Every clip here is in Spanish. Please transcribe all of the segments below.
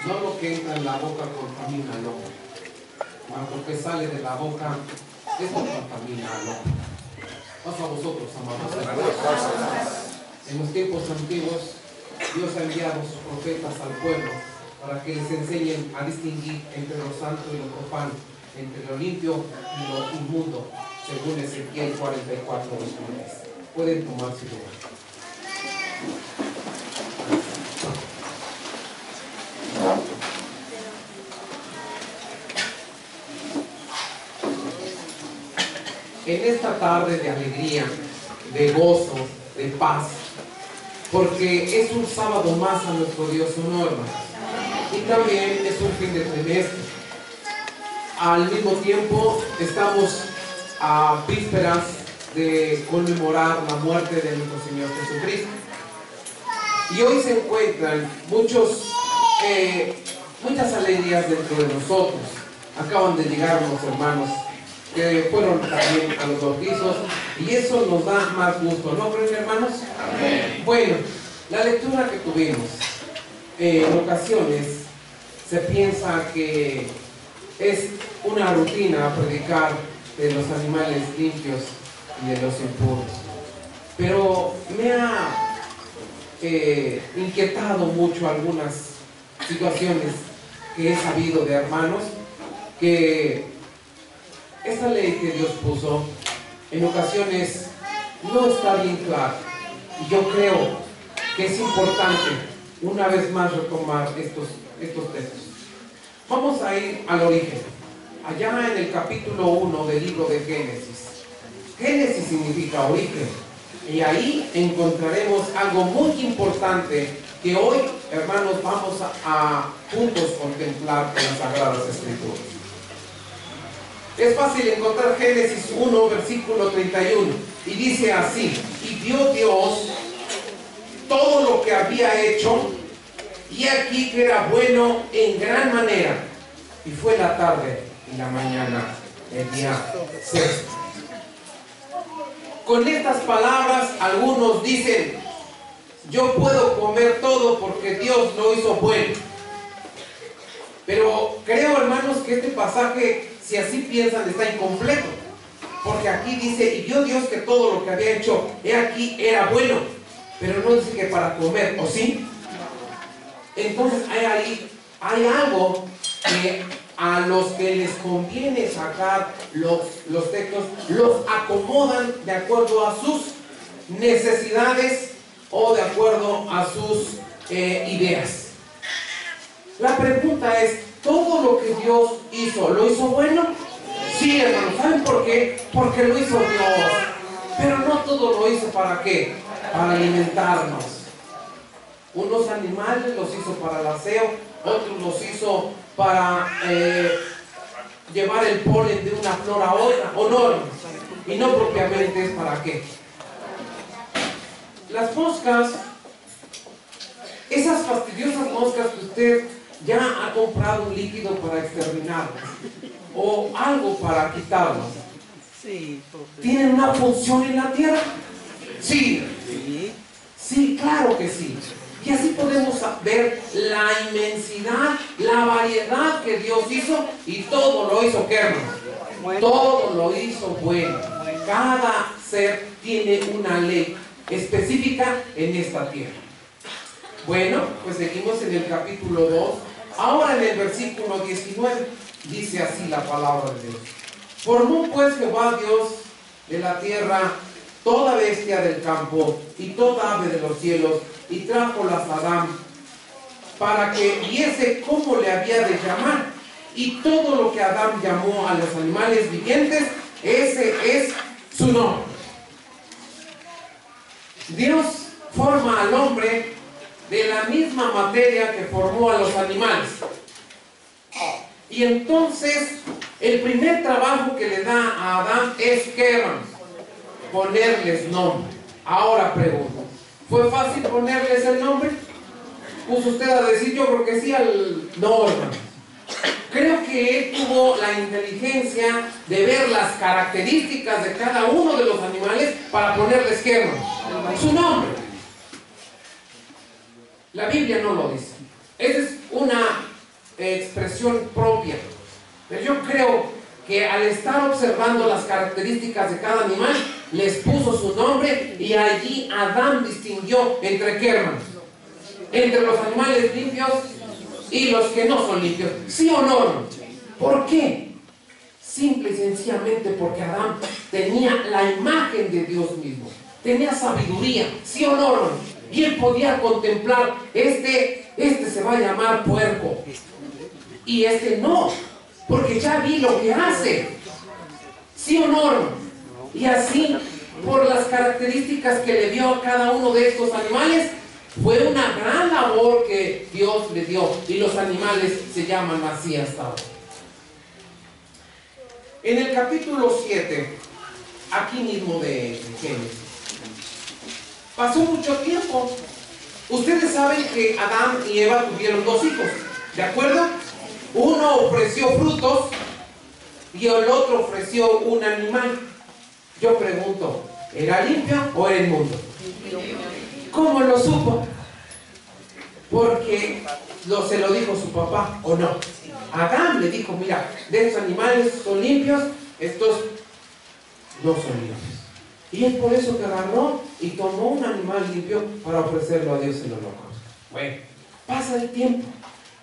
No lo que entra en la boca contamina al hombre, mas lo que sale de la boca, esto contamina al hombre. Pasa a vosotros, amados hermanos. En los tiempos antiguos, Dios ha enviado sus profetas al pueblo para que les enseñen a distinguir entre lo santo y lo profano, entre lo limpio y lo inmundo, según Ezequiel 44, versículo 10. Pueden tomar su lugar. En esta tarde de alegría, de gozo, de paz, porque es un sábado más a nuestro Dios honor, y también es un fin de trimestre. Al mismo tiempo estamos a vísperas de conmemorar la muerte de nuestro Señor Jesucristo, y hoy se encuentran muchas alegrías dentro de nosotros. Acaban de llegar unos hermanos que fueron también a los bautizos, y eso nos da más gusto, ¿no creen, hermanos? Amén. Bueno, la lectura que tuvimos, en ocasiones se piensa que es una rutina predicar de los animales limpios y de los impuros, pero me ha inquietado mucho algunas situaciones que he sabido de hermanos que esta ley que Dios puso en ocasiones no está bien clara, y yo creo que es importante una vez más retomar estos textos. Vamos a ir al origen, allá en el capítulo 1 del libro de Génesis. Génesis significa origen, y ahí encontraremos algo muy importante que hoy, hermanos, vamos a juntos contemplar en las Sagradas Escrituras. Es fácil encontrar Génesis 1, versículo 31, y dice así: y vio Dios todo lo que había hecho, y aquí que era bueno en gran manera, y fue la tarde y la mañana el día sexto. Con estas palabras algunos dicen: yo puedo comer todo porque Dios lo hizo bueno. Pero creo, hermanos, que este pasaje, si así piensan, está incompleto, porque aquí dice: y vio Dios que todo lo que había hecho, he aquí, era bueno, pero no dice que para comer, ¿o sí? Entonces hay algo que a los que les conviene sacar los textos, los acomodan de acuerdo a sus necesidades o de acuerdo a sus ideas. La pregunta es: ¿todo lo que Dios hizo, lo hizo bueno? Sí, hermanos. ¿Saben por qué? Porque lo hizo Dios. Pero no todo lo hizo ¿para qué? Para alimentarnos. Unos animales los hizo para el aseo, otros los hizo para llevar el polen de una flor a otra, o no, y no propiamente es para qué. Las moscas, esas fastidiosas moscas que usted ya ha comprado un líquido para exterminarlas o algo para quitarlas, ¿tienen una función en la tierra? Sí. Sí, claro que sí. Y así podemos ver la inmensidad, la variedad que Dios hizo, y todo lo hizo, ¿qué, hermano? Bueno. Todo lo hizo bueno. Cada ser tiene una ley específica en esta tierra. Bueno, pues seguimos en el capítulo 2. Ahora en el versículo 19 dice así la palabra de Dios: formó pues Jehová Dios de la tierra toda bestia del campo y toda ave de los cielos, y trájolas a Adán para que viese cómo le había de llamar. Y todo lo que Adán llamó a los animales vivientes, ese es su nombre. Dios forma al hombre de la misma materia que formó a los animales. Y entonces el primer trabajo que le da a Adán es ¿qué, ponerles nombre. Ahora pregunto, ¿fue fácil ponerles el nombre? ¿Puso usted a decir yo porque sí al...? No, hermano. Creo que él tuvo la inteligencia de ver las características de cada uno de los animales para ponerles ¿qué, hermano? Su nombre. La Biblia no lo dice. Esa es una expresión propia. Pero yo creo que al estar observando las características de cada animal, les puso su nombre y allí Adán distinguió entre qué, hermanos, entre los animales limpios y los que no son limpios. ¿Sí o no, hermanos? ¿Por qué? Simple y sencillamente porque Adán tenía la imagen de Dios mismo, tenía sabiduría, ¿sí o no, hermanos? Y él podía contemplar, este se va a llamar puerco y este no, porque ya vi lo que hace, ¿sí o no, hermano? Y así, por las características que le dio a cada uno de estos animales, fue una gran labor que Dios le dio, y los animales se llaman así hasta ahora. En el capítulo 7, aquí mismo de Génesis, pasó mucho tiempo. Ustedes saben que Adán y Eva tuvieron 2 hijos, ¿de acuerdo? Uno ofreció frutos y el otro ofreció un animal. Yo pregunto, ¿era limpio o era inmundo? ¿Cómo lo supo? Porque se lo dijo su papá, ¿o no? Adán le dijo, mira, de estos animales son limpios, estos no son limpios. Y es por eso que agarró y tomó un animal limpio para ofrecerlo a Dios en el holocausto. Bueno, pasa el tiempo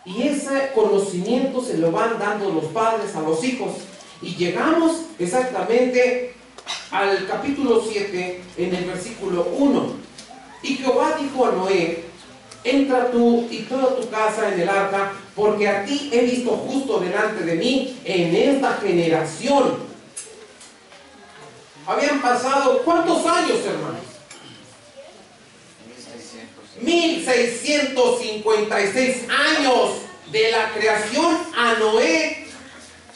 y ese conocimiento se lo van dando los padres a los hijos. Y llegamos exactamente al capítulo 7, en el versículo 1. Y Jehová dijo a Noé, entra tú y toda tu casa en el arca, porque a ti he visto justo delante de mí en esta generación. Habían pasado, ¿cuántos años, hermanos? 1656 años de la creación a Noé.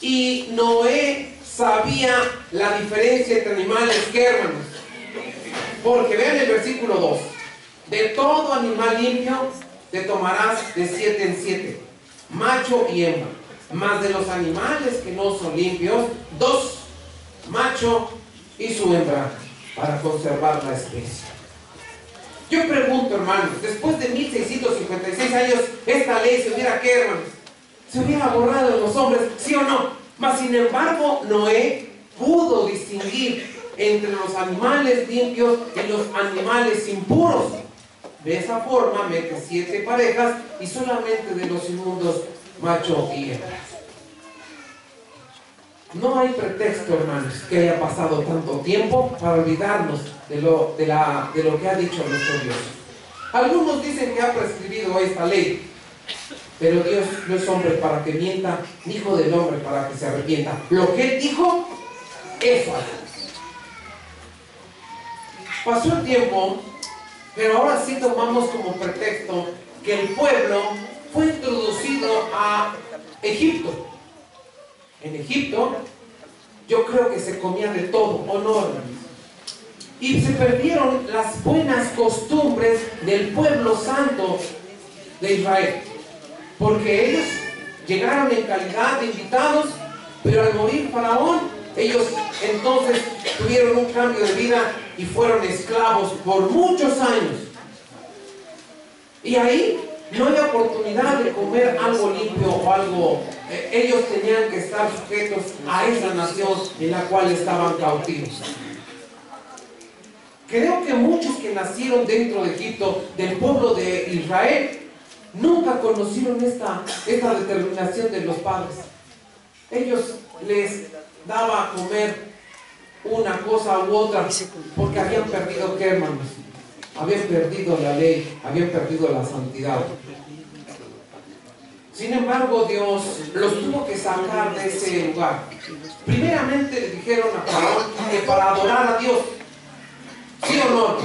Y Noé sabía la diferencia entre animales, ¿qué, hermanos? Porque vean el versículo 2. De todo animal limpio te tomarás de 7 en 7, macho y hembra. Mas de los animales que no son limpios, 2, macho y su hembra, para conservar la especie. Yo pregunto, hermanos, después de 1656 años, esta ley se hubiera, ¿qué, hermanos? Se hubiera borrado en los hombres, ¿sí o no? Mas sin embargo, Noé pudo distinguir entre los animales limpios y los animales impuros. De esa forma mete 7 parejas y solamente de los inmundos, macho y hembra. No hay pretexto, hermanos, que haya pasado tanto tiempo para olvidarnos de lo que ha dicho nuestro Dios. Algunos dicen que ha prescribido esta ley, pero Dios no es hombre para que mienta, ni hijo del hombre para que se arrepienta. Lo que Él dijo, eso hace. Pasó el tiempo, pero ahora sí tomamos como pretexto que el pueblo fue introducido a Egipto. En Egipto, yo creo que se comía de todo, ¿o no, hermanos? Y se perdieron las buenas costumbres del pueblo santo de Israel. Porque ellos llegaron en calidad de invitados, pero al morir Faraón, ellos entonces tuvieron un cambio de vida y fueron esclavos por muchos años. Y ahí no había oportunidad de comer algo limpio o algo. Ellos tenían que estar sujetos a esa nación en la cual estaban cautivos. Creo que muchos que nacieron dentro de Egipto, del pueblo de Israel, nunca conocieron esta determinación de los padres. Ellos les daba a comer una cosa u otra porque habían perdido, ¿qué, hermanos? Habían perdido la ley, habían perdido la santidad. Sin embargo, Dios los tuvo que sacar de ese lugar. Primeramente le dijeron a Faraón que para adorar a Dios, ¿sí o no?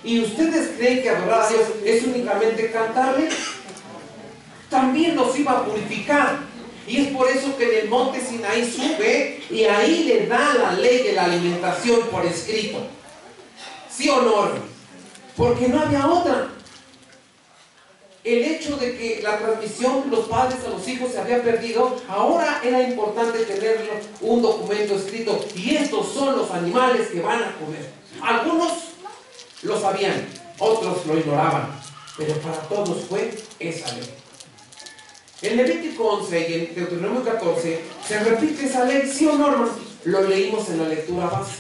¿Y ustedes creen que adorar a Dios es únicamente cantarle? También los iba a purificar. Y es por eso que en el monte Sinaí sube y ahí le da la ley de la alimentación por escrito. ¿Sí o no? Porque no había otra. El hecho de que la transmisión de los padres a los hijos se había perdido, ahora era importante tener un documento escrito. Y estos son los animales que van a comer. Algunos lo sabían, otros lo ignoraban, pero para todos fue esa ley. En Levítico 11 y en Deuteronomio 14 se repite esa ley, ¿sí o no, hermanos? Lo leímos en la lectura base.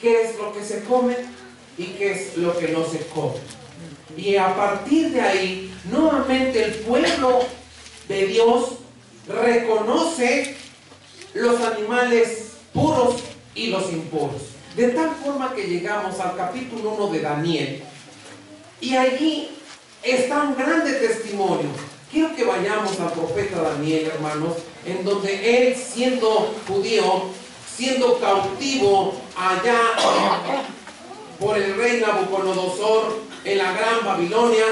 ¿Qué es lo que se come y qué es lo que no se come? Y a partir de ahí, nuevamente el pueblo de Dios reconoce los animales puros y los impuros. De tal forma que llegamos al capítulo 1 de Daniel, y allí está un grande testimonio. Quiero que vayamos al profeta Daniel, hermanos, en donde él, siendo judío, siendo cautivo allá por el rey Nabucodonosor en la gran Babilonia,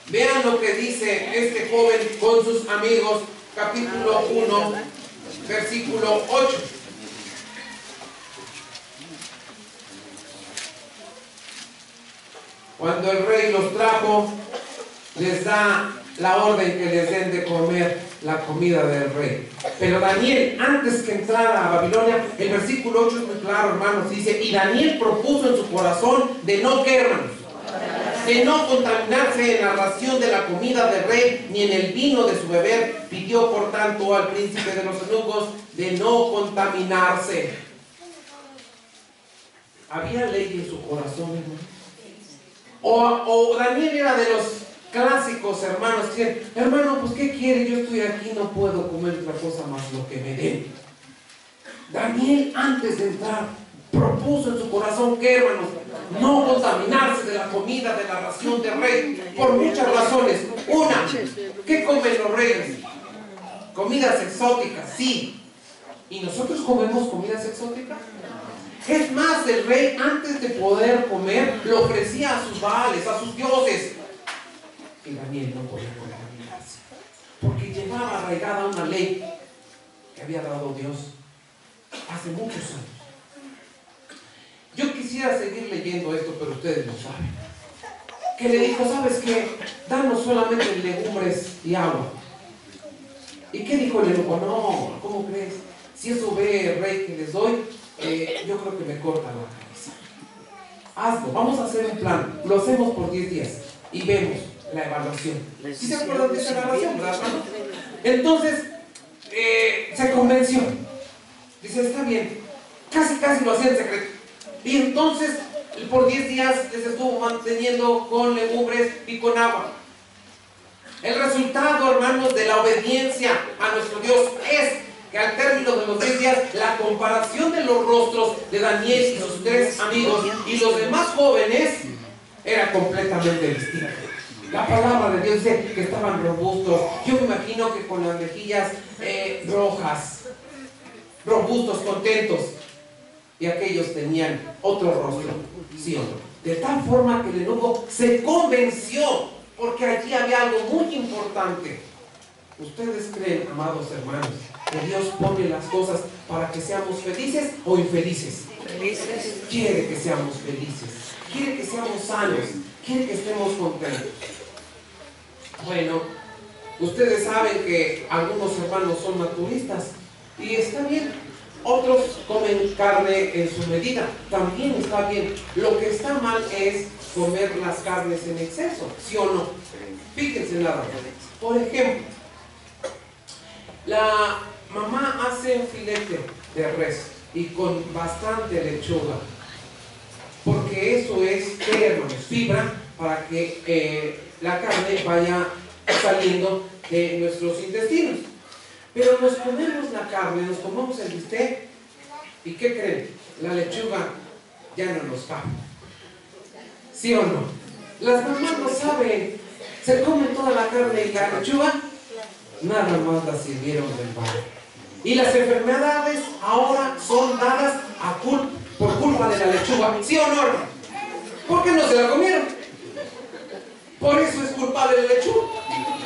vean lo que dice este joven con sus amigos, capítulo 1, versículo 8. Cuando el rey los trajo, les da la orden que les den de comer la comida del rey. Pero Daniel, antes que entrara a Babilonia, el versículo 8 es muy claro, hermanos, dice: y Daniel propuso en su corazón de no, ¿qué, hermanos? De no contaminarse en la ración de la comida del rey, ni en el vino de su beber. Pidió, por tanto, al príncipe de los eunucos de no contaminarse. ¿Había ley en su corazón, hermanos? O Daniel era de los clásicos hermanos que dicen: hermano, pues ¿qué quiere? Yo estoy aquí, no puedo comer otra cosa más lo que me den. Daniel, antes de entrar, propuso en su corazón, ¿qué, hermanos? No contaminarse de la comida, de la ración del rey, por muchas razones. Una, ¿qué comen los reyes? Comidas exóticas, sí. ¿Y nosotros comemos comidas exóticas? Es más, el rey, antes de poder comer, lo ofrecía a sus baales, a sus dioses. Y Daniel no podía contaminarse, porque llevaba arraigada una ley que había dado Dios hace muchos años. Yo quisiera seguir leyendo esto, pero ustedes lo saben. Que le dijo: ¿sabes qué? Danos solamente legumbres y agua. ¿Y qué dijo el eunuco? No, ¿cómo crees? Si eso ve el rey que les doy, yo creo que me corta la cabeza. Hazlo, vamos a hacer un plan. Lo hacemos por 10 días y vemos la evaluación. ¿Sí se acuerdan de esa evaluación, verdad, hermano? Entonces, se convenció. Dice: está bien. Casi lo hacía en secreto. Y entonces, por 10 días les estuvo manteniendo con legumbres y con agua. El resultado, hermanos, de la obediencia a nuestro Dios es que al término de los 10 días, la comparación de los rostros de Daniel y sus 3 amigos y los demás jóvenes era completamente distinta. La palabra de Dios dice que estaban robustos. Yo me imagino que con las mejillas rojas, robustos, contentos. Y aquellos tenían otro rostro, ¿sí o no? De tal forma que el eunuco se convenció, porque allí había algo muy importante. ¿Ustedes creen, amados hermanos, que Dios pone las cosas para que seamos felices o infelices? Felices. Quiere que seamos felices, quiere que seamos sanos, quiere que estemos contentos. Bueno, ustedes saben que algunos hermanos son naturistas, y está bien. Otros comen carne en su medida, también está bien. Lo que está mal es comer las carnes en exceso, ¿sí o no? Fíjense nada más. Por ejemplo, la mamá hace un filete de res y con bastante lechuga, porque eso es, hermanos, fibra para que la carne vaya saliendo de nuestros intestinos. Pero nos comemos la carne, nos comemos el bistec, ¿y qué creen? La lechuga ya no nos cabe. ¿Sí o no? Las mamás lo saben. Se comen toda la carne y la lechuga, nada más la sirvieron del bar. Y las enfermedades ahora son dadas por culpa de la lechuga. ¿Sí o no, hermano? ¿Por qué no se la comieron? Por eso es culpable la lechuga.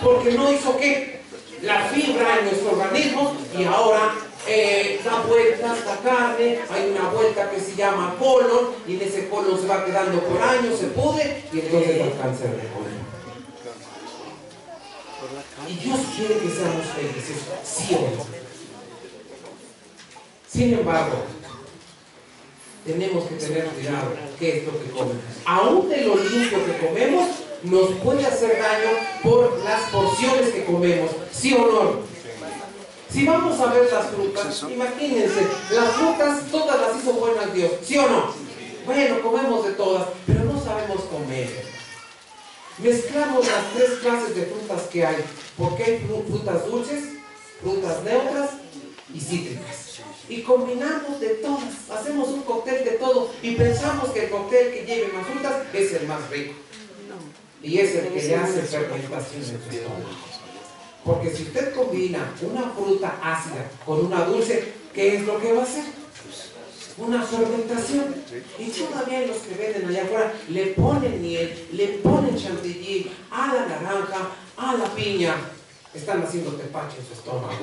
Porque no hizo ¿qué? La fibra en nuestro organismo, y ahora da vueltas la carne. Hay una vuelta que se llama colon, y en ese colon se va quedando por años, se pudre, y entonces da cáncer de colon. Y Dios quiere que seamos felices, sí o no. Sin embargo, tenemos que tener cuidado qué es lo que comemos. Aún de lo limpio que comemos, nos puede hacer daño por las porciones que comemos, ¿sí o no? Si vamos a ver las frutas, imagínense, las frutas todas las hizo buenas Dios, ¿sí o no? Bueno, comemos de todas, pero no sabemos comer. Mezclamos las tres clases de frutas que hay, porque hay frutas dulces, frutas neutras y cítricas. Y combinamos de todas, hacemos un cóctel de todo y pensamos que el cóctel que lleve más frutas es el más rico. Y es el que le hace fermentación en su estómago. Porque si usted combina una fruta ácida con una dulce, ¿qué es lo que va a hacer? Una fermentación. Y todavía los que venden allá afuera le ponen miel, le ponen chantilly a la naranja, a la piña. Están haciendo tepache en su estómago.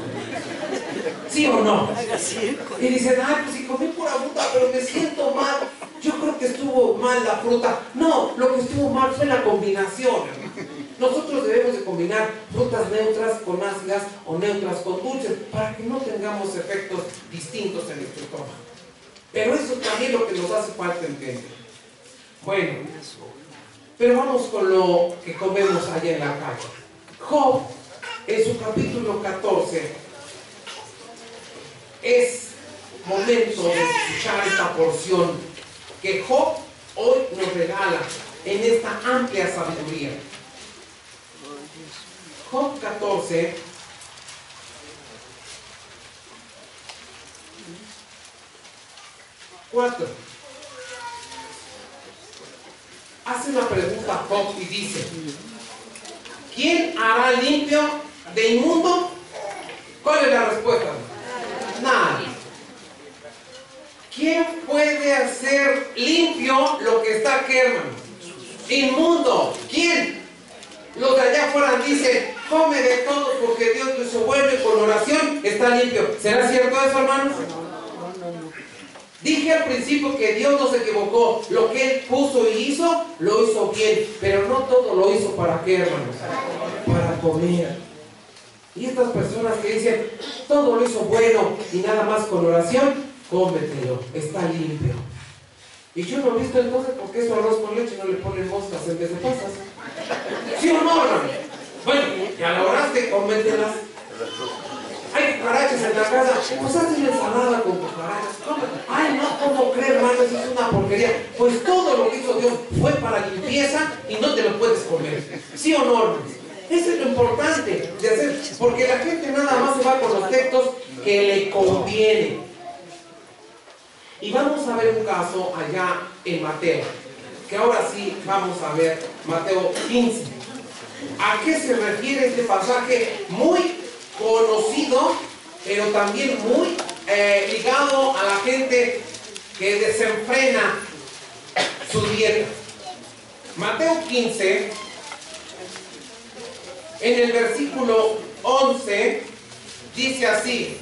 ¿Sí o no? Y dicen, ay, pues si comí pura fruta, pero me siento mal. Yo creo que estuvo mal la fruta. No, lo que estuvo mal fue la combinación. Nosotros debemos de combinar frutas neutras con ácidas o neutras con dulces para que no tengamos efectos distintos en nuestro estómago. Pero eso también es lo que nos hace falta entender. Bueno, pero vamos con lo que comemos allá en la calle. Job, en su capítulo 14, es momento de escuchar esta porción que Job hoy nos regala en esta amplia sabiduría. Job 14, hace una pregunta a Job y dice: ¿quién hará limpio de inmundo? ¿Cuál es la respuesta? Nadie. ¿Quién puede hacer limpio lo que está aquí, hermano? Inmundo. ¿Quién? Los de allá afuera dicen, come de todo porque Dios lo hizo bueno y con oración está limpio. ¿Será cierto eso, hermanos? Dije al principio que Dios no se equivocó. Lo que Él puso y hizo, lo hizo bien. Pero no todo lo hizo ¿para qué, hermanos? Para comer. Y estas personas que dicen, todo lo hizo bueno y nada más con oración, cómetelo, está limpio. Y yo no he visto entonces por qué su arroz con leche no le ponen moscas en vez de pasas. ¿Sí o no, hermano? Bueno, ya la oraste, cómetelas. Hay cucarachas en la casa, pues haz una ensalada con cucarachas. Ay, no, ¿cómo crees, hermano? Eso es una porquería. Pues todo lo que hizo Dios fue para limpieza y no te lo puedes comer. ¿Sí o no, hermano? Eso es lo importante de hacer, porque la gente nada más se va con los textos que le convienen. Y vamos a ver un caso allá en Mateo, que ahora sí vamos a ver Mateo 15. ¿A qué se refiere este pasaje muy conocido, pero también muy ligado a la gente que desenfrena su dieta? Mateo 15, en el versículo 11, dice así: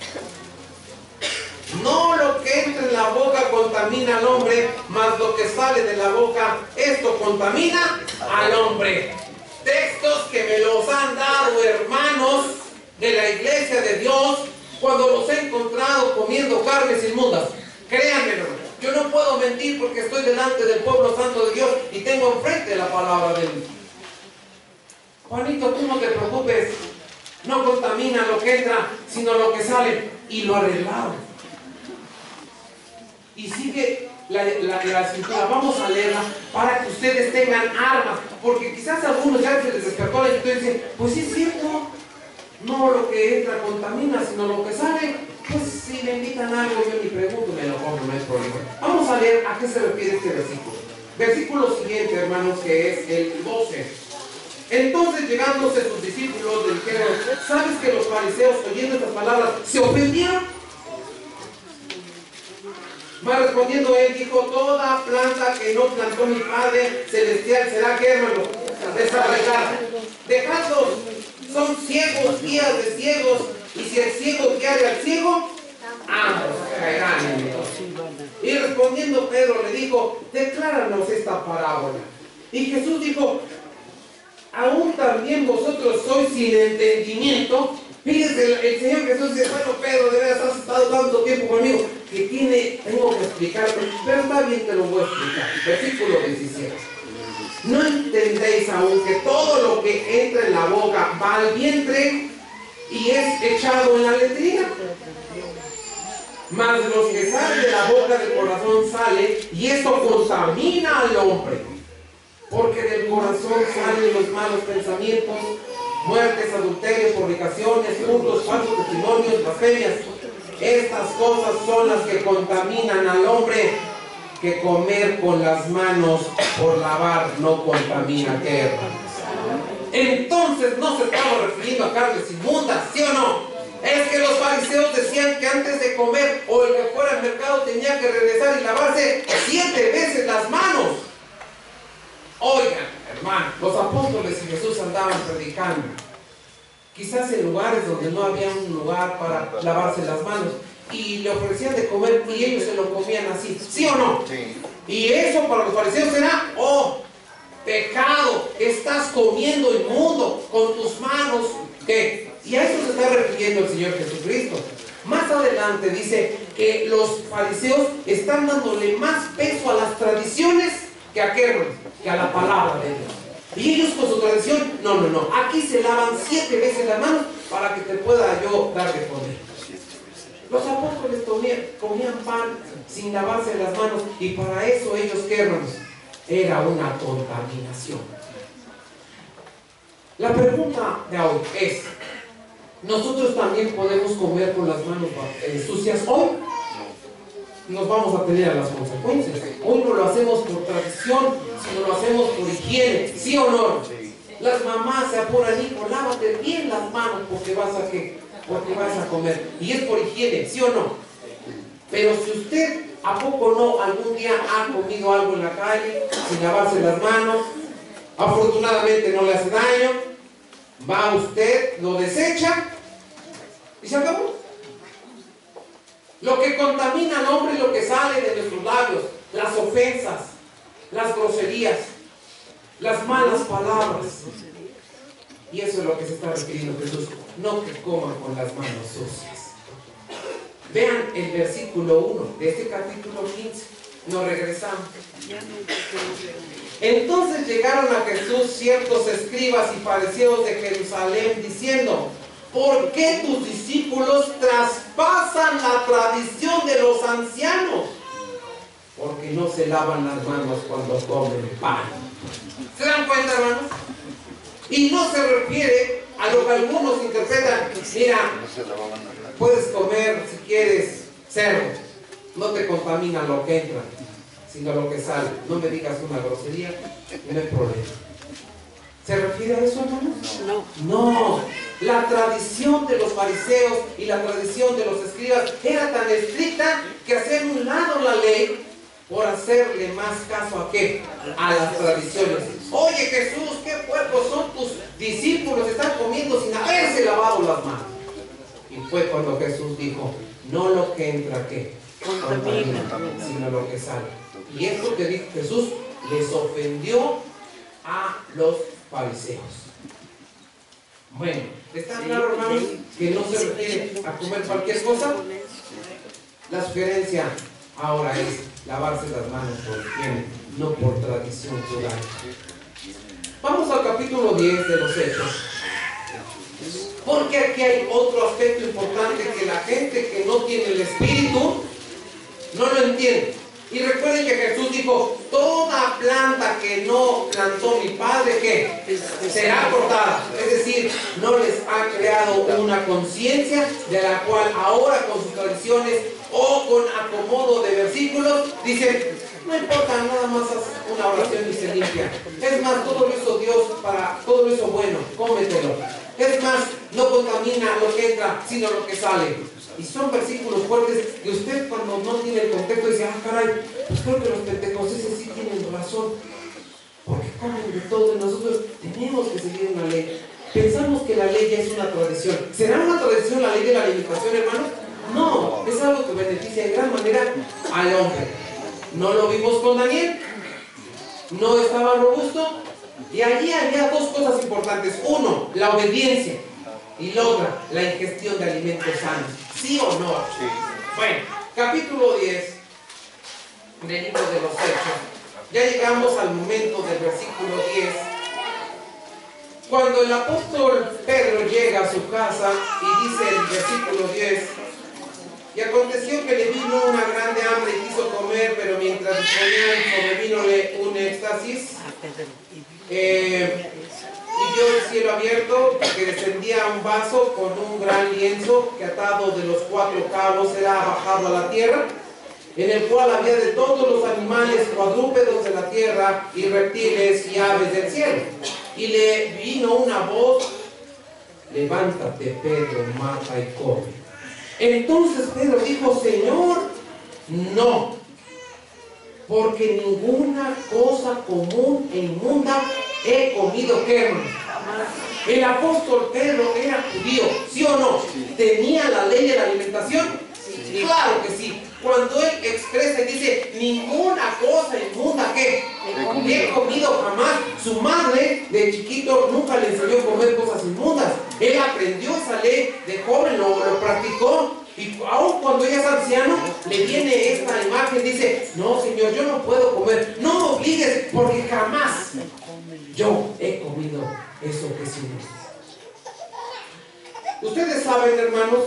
no lo que entra en la boca contamina al hombre, mas lo que sale de la boca, esto contamina al hombre. Textos que me los han dado hermanos de la iglesia de Dios cuando los he encontrado comiendo carnes inmundas. Créanme, yo no puedo mentir porque estoy delante del pueblo santo de Dios y tengo enfrente la palabra de Dios. Juanito, tú no te preocupes, no contamina lo que entra, sino lo que sale. Y lo arreglaron. Y sigue la cintura. Vamos a leerla para que ustedes tengan armas, porque quizás algunos ya se les despertó la y dicen, pues sí es cierto, no lo que entra contamina, sino lo que sale. Pues si me invitan a algo, yo ni pregunto, me lo pongo, no hay problema. Vamos a leer a qué se refiere este versículo. Versículo siguiente, hermanos, que es el 12. Entonces, llegándose sus discípulos, le dijeron, ¿sabes que los fariseos, oyendo estas palabras, se ofendieron? Va respondiendo él, dijo, toda planta que no plantó mi Padre Celestial será, ¿qué, hermano? Desarraigada. Dejadlos, son ciegos, guías de ciegos, y si el ciego guiare al ciego, ambos caerán en él. Y respondiendo Pedro le dijo, decláranos esta parábola. Y Jesús dijo, aún también vosotros sois sin entendimiento. Fíjense, el Señor Jesús dice, bueno, Pedro, de veras has estado tanto tiempo conmigo que tengo que explicar, pero está bien, te lo voy a explicar. Versículo 17. ¿No entendéis aún que todo lo que entra en la boca va al vientre y es echado en la letrina? Mas de los que salen de la boca del corazón sale, y esto contamina al hombre. Porque del corazón salen los malos pensamientos, muertes, adulterios, fornicaciones, hurtos, falsos testimonios, blasfemias. Estas cosas son las que contaminan al hombre, que comer con las manos por lavar no contamina. ¿Qué, hermanos? Entonces no se estaba refiriendo a carnes inmundas, ¿sí o no? Es que los fariseos decían que antes de comer o el que fuera al mercado tenía que regresar y lavarse 7 veces las manos. Oigan, hermano, los apóstoles y Jesús andaban predicando, quizás en lugares donde no había un lugar para lavarse las manos, y le ofrecían de comer y ellos se lo comían así, ¿sí o no? Sí. Y eso para los fariseos era, oh, pecado, estás comiendo inmundo con tus manos. ¿Qué? Y a eso se está refiriendo el Señor Jesucristo. Más adelante dice que los fariseos están dándole más peso a las tradiciones que a qué, que a la palabra de Dios. Y ellos con su tradición, no, aquí se lavan 7 veces las manos para que te pueda yo dar de comer. Los apóstoles comían pan sin lavarse las manos, y para eso ellos, ¿qué, hermanos? Era una contaminación. La pregunta de hoy es, ¿nosotros también podemos comer con las manos sucias hoy? Nos vamos a tener a las consecuencias. Hoy no lo hacemos por tradición, sino lo hacemos por higiene, ¿sí o no? Las mamás se apuran, hijo, lávate bien las manos porque vas a comer. Y es por higiene, ¿sí o no? Pero si usted, ¿a poco no algún día ha comido algo en la calle sin lavarse las manos? Afortunadamente no le hace daño. Va usted, lo desecha y se acabó. Lo que contamina al hombre es lo que sale de nuestros labios: las ofensas, las groserías, las malas palabras. Y eso es lo que se está refiriendo Jesús. No que coman con las manos sucias. Vean el versículo 1 de este capítulo 15. Nos regresamos. Entonces llegaron a Jesús ciertos escribas y fariseos de Jerusalén, diciendo: ¿por qué tus discípulos traspasan la tradición de los ancianos? Porque no se lavan las manos cuando comen pan. ¿Se dan cuenta, hermanos? Y no se refiere a lo que algunos interpretan. Mira, puedes comer si quieres cerdo, no te contamina lo que entra, sino lo que sale. No me digas una grosería, no hay problema. ¿Se refiere a eso, hermanos? No. La tradición de los fariseos y la tradición de los escribas era tan estricta que hacían un lado la ley por hacerle más caso a ¿qué? A las tradiciones. Oye, Jesús, qué puercos son tus discípulos, están comiendo sin haberse lavado las manos. Y fue cuando Jesús dijo: no lo que entra, ¿qué? Contamina, sino lo que sale. Y esto que dijo Jesús les ofendió a los fariseos. Bueno, ¿está claro, hermanos, que no se refiere a comer cualquier cosa? La sugerencia ahora es lavarse las manos por higiene, no por tradición judaica. Vamos al capítulo 10 de los Hechos. Porque aquí hay otro aspecto importante que la gente que no tiene el Espíritu no lo entiende. Y recuerden que Jesús dijo: toda planta que no plantó mi Padre, ¿qué? Será cortada. Es decir, no les ha creado una conciencia de la cual ahora con sus tradiciones o con acomodo de versículos dicen: no importa, nada más haz una oración y se limpia. Es más, todo lo hizo Dios para, todo lo hizo bueno, cómetelo. Es más, no contamina lo que entra, sino lo que sale. Y son versículos fuertes que usted, cuando no tiene el contexto, dice: ah, caray, pues creo que los pentecosteses sí tienen razón, porque comen de todo. Y nosotros tenemos que seguir una ley. Pensamos que la ley ya es una tradición. ¿Será una tradición la ley de la alimentación, hermanos? No, es algo que beneficia en gran manera al hombre. ¿No lo vimos con Daniel? ¿No estaba robusto? Y allí había dos cosas importantes. Uno, la obediencia. Y la otra, la ingestión de alimentos sanos. ¿Sí o no? Sí. Bueno, capítulo 10 del libro de los Hechos. ya llegamos al momento del versículo 10. Cuando el apóstol Pedro llega a su casa y dice el versículo 10, y aconteció que le vino una grande hambre y quiso comer, pero mientras disponía sobrevínole un éxtasis, y vio el cielo abierto, que descendía un vaso con un gran lienzo que atado de los 4 cabos era bajado a la tierra, en el cual había de todos los animales cuadrúpedos de la tierra y reptiles y aves del cielo. Y le vino una voz: levántate, Pedro, mata y come. Entonces Pedro dijo: Señor, no, porque ninguna cosa común e inmunda he comido. ¿Qué, hermano? El apóstol Pedro era judío, ¿sí o no? ¿Tenía la ley de la alimentación? Sí. Claro que sí. Cuando él expresa y dice: ninguna cosa inmunda que he comido jamás. Su madre de chiquito nunca le enseñó a comer cosas inmundas. Él aprendió esa ley de joven, lo practicó. Y aún cuando ella es anciano, le viene esta imagen, dice: no, Señor, yo no puedo comer, no me obligues, porque jamás yo he comido eso que es inmundo. Ustedes saben, hermanos,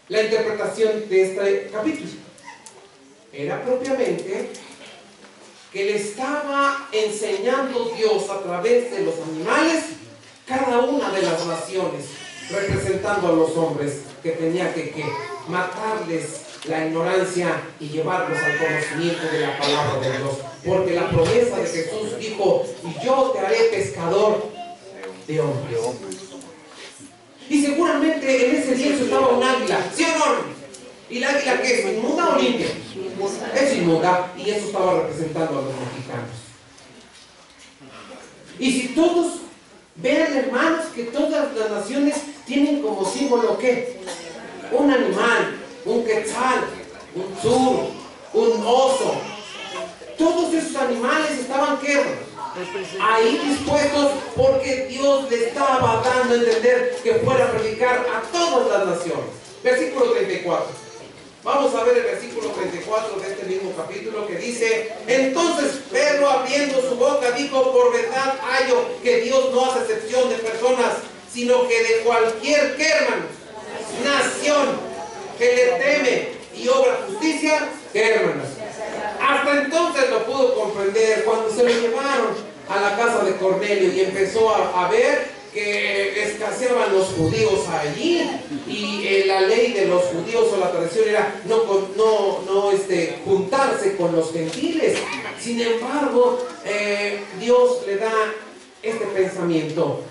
la interpretación de este capítulo era propiamente que le estaba enseñando Dios a través de los animales cada una de las naciones, representando a los hombres, que tenía que matarles la ignorancia y llevarlos al conocimiento de la palabra de Dios. Porque la promesa de Jesús dijo: y yo te haré pescador de hombres. Y seguramente en ese lienzo estaba un águila, ¿sí o no? ¿Y la águila qué es? ¿Inmunda o limpia? Es inmunda, y eso estaba representando a los mexicanos. Y si todos vean, hermanos, que todas las naciones tienen como símbolo ¿qué? Un animal, un quetzal, un zur, un oso. Todos esos animales estaban ¿qué? Ahí dispuestos, porque Dios le estaba dando a entender que fuera a predicar a todas las naciones. Versículo 34. Vamos a ver el versículo 34 de este mismo capítulo, que dice: entonces Pedro, abriendo su boca, dijo: por verdad hallo que Dios no hace excepción de personas, sino que de cualquier, ¿qué, hermanos? Nación que le teme y obra justicia, ¿qué, hermanos? Hasta entonces lo pudo comprender cuando se lo llevaron a la casa de Cornelio y empezó a ver que escaseaban los judíos allí, y la ley de los judíos o la tradición era no juntarse con los gentiles. Sin embargo, Dios le da este pensamiento,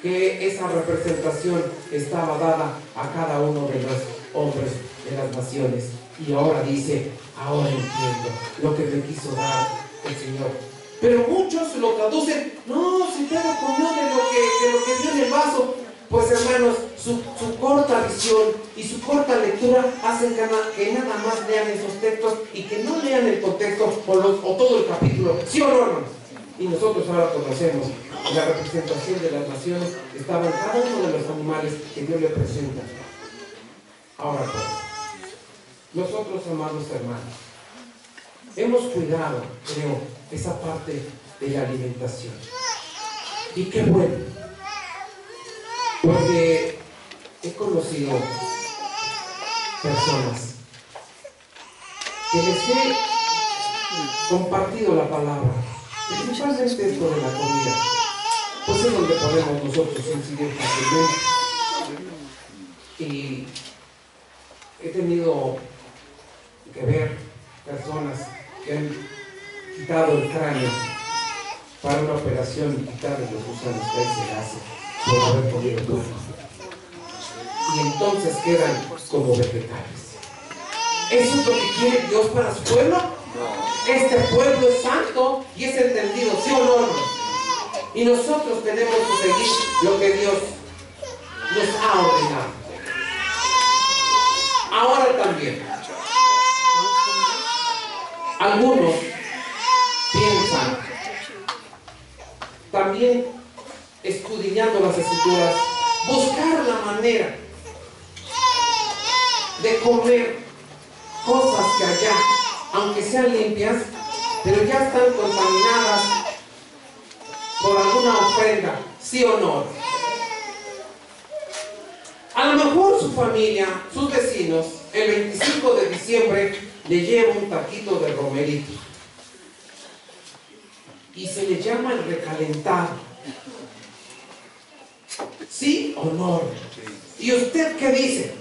que esa representación estaba dada a cada uno de los hombres de las naciones. Y ahora dice: ahora entiendo lo que me quiso dar el Señor. Pero muchos lo traducen: no, si Pedro comió de lo que dio en el vaso. Pues, hermanos, su corta visión y su corta lectura hacen que nada más lean esos textos y que no lean el contexto o todo el capítulo, ¿sí o no, hermanos? Y nosotros ahora conocemos la representación de las naciones, estaba en cada uno de los animales que Dios le presenta. Ahora pues, nosotros, amados hermanos, hemos cuidado, creo, esa parte de la alimentación. Y qué bueno, porque he conocido personas que les he compartido la palabra, principalmente esto de la comida, pues es donde podemos nosotros incidir fácilmente. Y he tenido que ver personas que han quitado el cráneo para una operación y quitarle los gusanos que ahí se hace por haber comido duro, y entonces quedan como vegetales. ¿Eso es lo que quiere Dios para su pueblo? Este pueblo es santo y es entendido, ¿sí o no? Y nosotros tenemos que seguir lo que Dios nos ha ordenado. Ahora también, algunos piensan, también escudriñando las escrituras, buscar la manera de comer cosas que allá, aunque sean limpias, pero ya están contaminadas por alguna ofrenda, ¿sí o no? A lo mejor su familia, sus vecinos, el 25 de diciembre le lleva un taquito de romerito y se le llama el recalentado, ¿sí o no? ¿Y usted qué dice?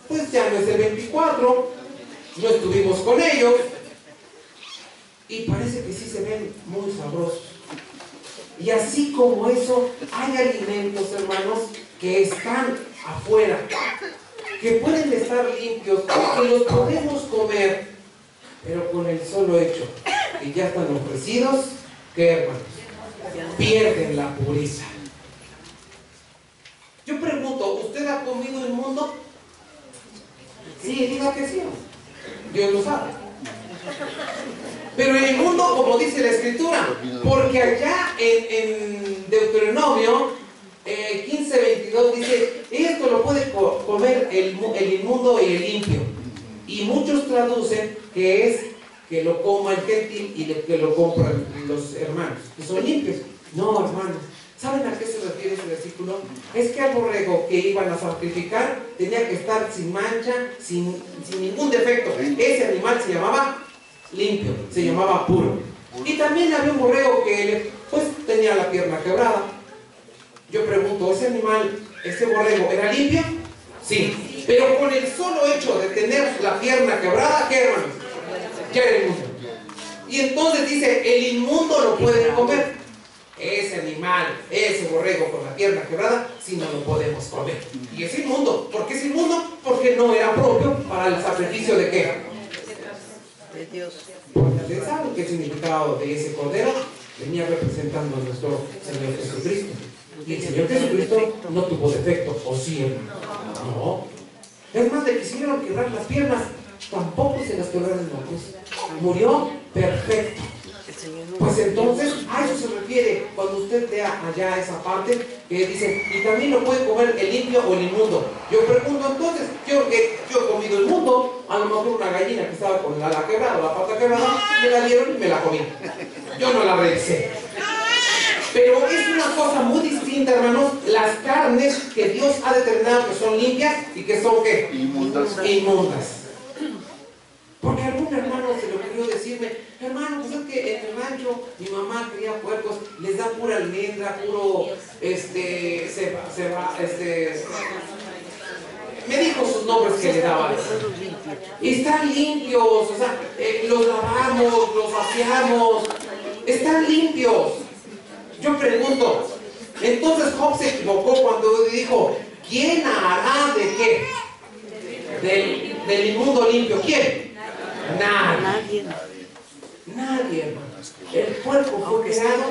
Pues ya no es el 24, no estuvimos con ellos y parece que sí se ven muy sabrosos. Y así como eso, hay alimentos, hermanos, que están afuera, que pueden estar limpios, que los podemos comer, pero con el solo hecho que ya están ofrecidos, ¿qué, hermanos? Pierden la pureza. Yo pregunto, ¿usted ha comido inmundo? Sí, diga que sí. Dios lo sabe. Pero el inmundo, como dice la Escritura, porque allá en Deuteronomio 15:22 dice, esto lo puede comer el inmundo y el limpio. Y muchos traducen que es que lo coma el gentil y que lo compran los hermanos, que son limpios. No, hermanos. ¿Saben a qué se refiere ese versículo? Es que al borrego que iban a sacrificar tenía que estar sin mancha, sin ningún defecto. Ese animal se llamaba limpio, se llamaba puro. Y también había un borrego que pues tenía la pierna quebrada. Yo pregunto, ¿ese animal, ese borrego, era limpio? Sí. Pero con el solo hecho de tener la pierna quebrada, ¿qué, hermanos? Ya era inmundo. Y entonces dice, el inmundo lo pueden comer. Ese animal, ese borrego con la pierna quebrada, si no lo podemos comer. Y es inmundo. ¿Por qué es inmundo? Porque no era propio para el sacrificio de ¿qué? De Dios. Porque ustedes saben que el significado de ese cordero venía representando a nuestro Señor Jesucristo. Y el Señor Jesucristo no tuvo defecto, ¿o sí, hermano? No. Es más, le quisieron quebrar las piernas, tampoco se las quebraron en la cruz. Murió perfecto. Pues entonces a eso se refiere cuando usted vea allá esa parte que dice, y también lo puede comer el limpio o el inmundo. Yo pregunto entonces, yo he comido el inmundo, a lo mejor una gallina que estaba con la ala quebrada, la pata quebrada, me la dieron y me la comí. Yo no la revisé. Pero es una cosa muy distinta, hermanos, las carnes que Dios ha determinado que son limpias y que son ¿qué? Inmundas. Porque algún hermano se le ocurrió decirme, hermano, pues es que en el rancho mi mamá cría puercos, les da pura almendra, puro, me dijo sus nombres que le daban. Y están limpios, o sea, los lavamos, los vaciamos, están limpios. Yo pregunto, entonces Job se equivocó cuando dijo, ¿quién hará de qué? Del inmundo limpio, ¿quién? Nadie. Nadie, hermanos. El puerco fue creado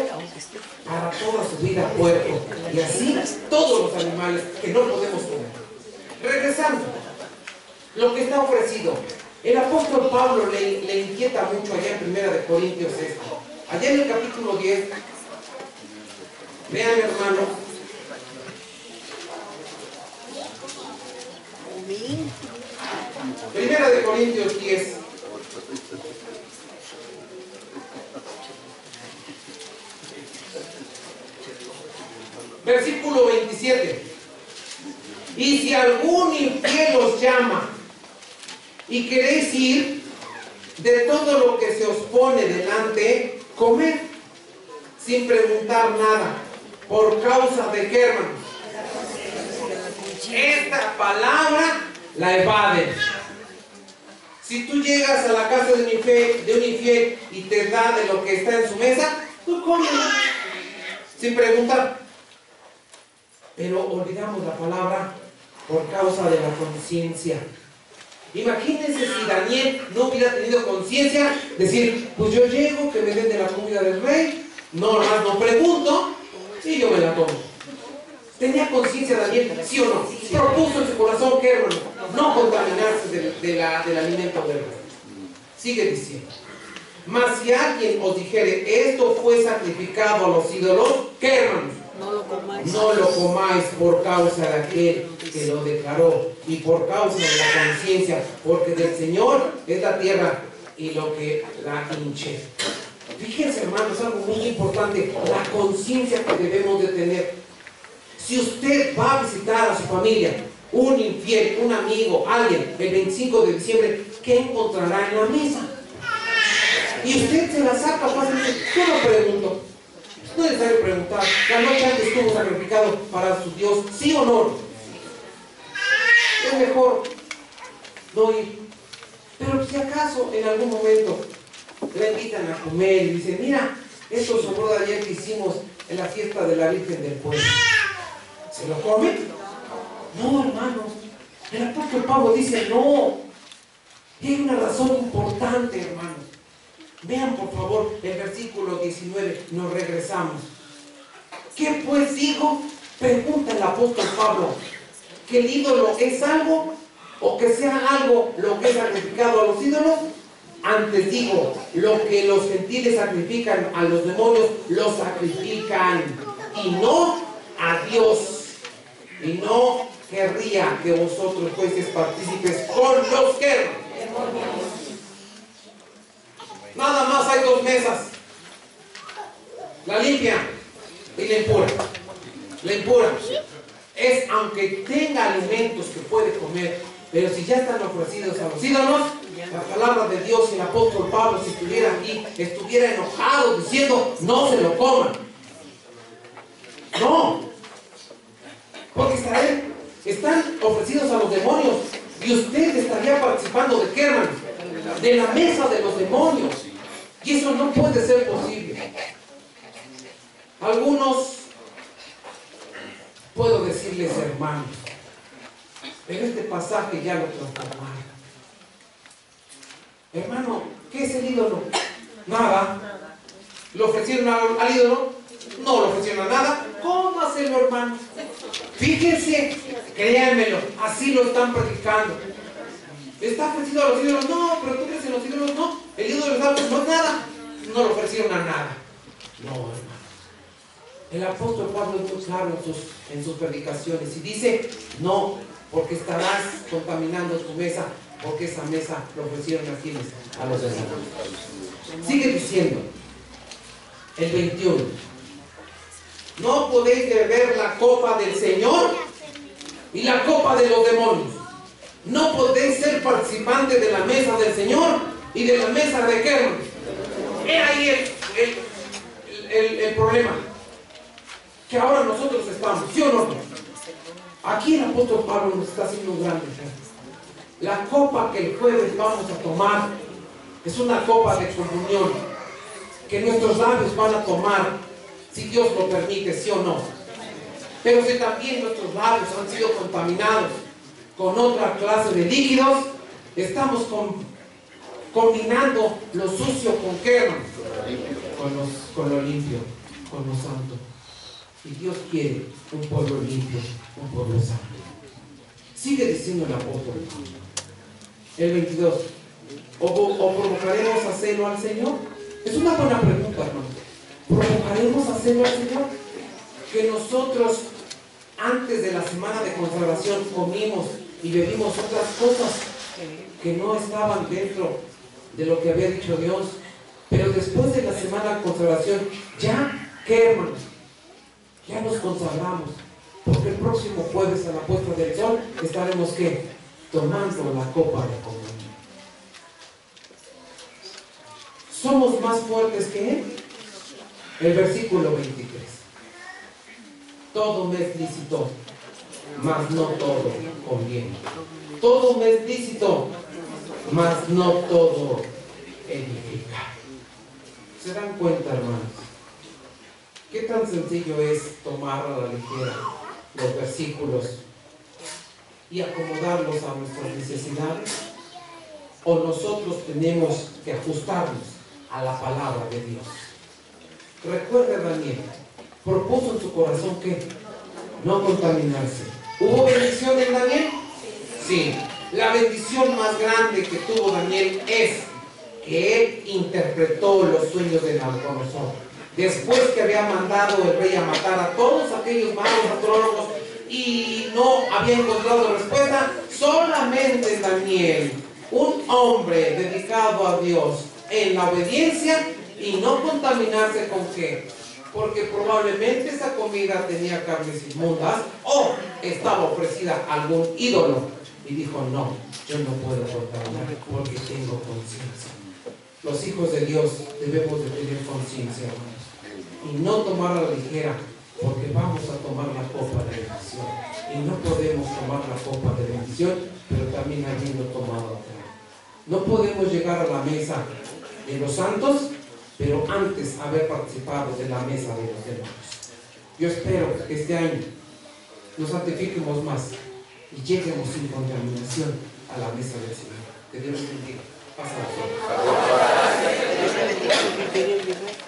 para toda su vida puerco. Y así todos los animales que no podemos comer. Regresando, lo que está ofrecido. El apóstol Pablo le inquieta mucho allá en 1 de Corintios esto. Allá en el capítulo 10, vean, hermanos. Primera de Corintios 10. Versículo 27. Y si algún infiel os llama y queréis ir, de todo lo que se os pone delante, comed, sin preguntar nada. ¿Por causa de qué, hermanos? Esta palabra la evaden. Si tú llegas a la casa de un infiel y te da de lo que está en su mesa, tú comes, sin preguntar. Pero olvidamos la palabra por causa de la conciencia. Imagínense si Daniel no hubiera tenido conciencia, decir, pues yo llego, que me den de la comida del rey, no pregunto, y yo me la tomo. ¿Tenía conciencia Daniel? ¿Sí o no? Propuso en su corazón que, hermano, no contaminarse del alimento del rey. Sigue diciendo. Mas si alguien os dijere, esto fue sacrificado a los ídolos, ¿qué, hermanos? No lo comáis por causa de aquel que lo declaró y por causa de la conciencia, porque del Señor es la tierra y lo que la hinche. Fíjense, hermanos, algo muy importante, la conciencia que debemos de tener. Si usted va a visitar a su familia, un infiel, un amigo, alguien, el 25 de diciembre, ¿qué encontrará en la mesa? Y usted se la saca fácilmente. Yo lo pregunto. No es necesario preguntar. La noche antes estuvo sacrificado para su Dios, ¿sí o no? Es mejor no ir. Pero si acaso en algún momento le invitan a comer y dicen, mira, esto sobró de ayer que hicimos en la fiesta de la Virgen del Pueblo, ¿se lo come? No, hermanos. El apóstol Pablo dice no. Y hay una razón importante, hermanos. Vean por favor el versículo 19. Nos regresamos. ¿Qué pues digo? Pregunta el apóstol Pablo. ¿Que el ídolo es algo? ¿O que sea algo lo que es sacrificado a los ídolos? Antes digo, lo que los gentiles sacrifican a los demonios, lo sacrifican y no a Dios. Y no querría que vosotros fueseis partícipes con los que nada más hay dos mesas, la limpia y la impura. La impura es, aunque tenga alimentos que puede comer, pero si ya están ofrecidos a los ídolos, la palabra de Dios y el apóstol Pablo, si estuviera aquí, estuviera enojado diciendo no se lo coman. No, porque están ofrecidos a los demonios y usted estaría participando de qué, hermano? De la mesa de los demonios. Y eso no puede ser posible. Algunos, puedo decirles, hermanos, pero este pasaje ya lo transformaron. Hermano, ¿qué es el ídolo? Nada. ¿Lo ofrecieron al ídolo? No lo ofrecieron a nada. Cómaselo, hermano. Fíjense, créanmelo, así lo están predicando. ¿Está ofrecido a los ídolos? No, pero tú crees en los ídolos. No, el ídolo está ofrecido, no es nada. No lo ofrecieron a nada. No, hermano. El apóstol Pablo es muy claro en sus predicaciones y dice, no, porque estarás contaminando tu mesa, porque esa mesa lo ofrecieron a quienes, a los demás. Sigue diciendo, el 21. No podéis beber la copa del Señor y la copa de los demonios. No podéis ser participantes de la mesa del Señor y de la mesa de qué, hermanos. He ahí el problema. Que ahora nosotros estamos, ¿sí o no? Aquí el apóstol Pablo nos está haciendo un gran ejemplo. La copa que el jueves vamos a tomar es una copa de comunión que nuestros labios van a tomar, si Dios lo permite, sí o no. Pero si también nuestros labios han sido contaminados con otra clase de líquidos, estamos combinando lo sucio con qué, hermano? Con lo limpio, con lo santo. Y Dios quiere un pueblo limpio, un pueblo santo. Sigue diciendo el apóstol. El 22. ¿O provocaremos a celo al Señor? Es una buena pregunta, hermano. ¿Provocaremos a celo al Señor? Que nosotros, antes de la semana de consagración, comimos y bebimos otras cosas que no estaban dentro de lo que había dicho Dios. Pero después de la semana de consagración, ¿ya qué, hermanos? Ya nos consagramos, porque el próximo jueves a la puesta del sol estaremos ¿qué? Tomando la copa de comunión. ¿Somos más fuertes que Él? El versículo 23. Todo me es lícito, mas no todo conviene. Todo me es lícito, mas no todo edifica. ¿Se dan cuenta, hermanos? ¿Qué tan sencillo es tomar a la ligera los versículos y acomodarlos a nuestras necesidades? ¿O nosotros tenemos que ajustarnos a la palabra de Dios? Recuerda, Daniel, propuso en su corazón que no contaminarse. ¿Hubo bendición en Daniel? Sí. La bendición más grande que tuvo Daniel es que él interpretó los sueños de Nabucodonosor. Después que había mandado el rey a matar a todos aquellos magos astrólogos y no había encontrado respuesta, solamente Daniel un hombre dedicado a Dios en la obediencia y no contaminarse con qué, porque probablemente esa comida tenía carnes inmundas o estaba ofrecida a algún ídolo y dijo no, yo no puedo contaminar porque tengo conciencia. Los hijos de Dios debemos de tener conciencia, hermanos, y no tomar a la ligera, porque vamos a tomar la copa de bendición y no podemos tomar la copa de bendición pero también habiendo tomado otra. No podemos llegar a la mesa de los santos pero antes haber participado de la mesa de los demás. Yo espero que este año nos santifiquemos más y lleguemos sin contaminación a la mesa del Señor. Que Dios bendiga. Pasa la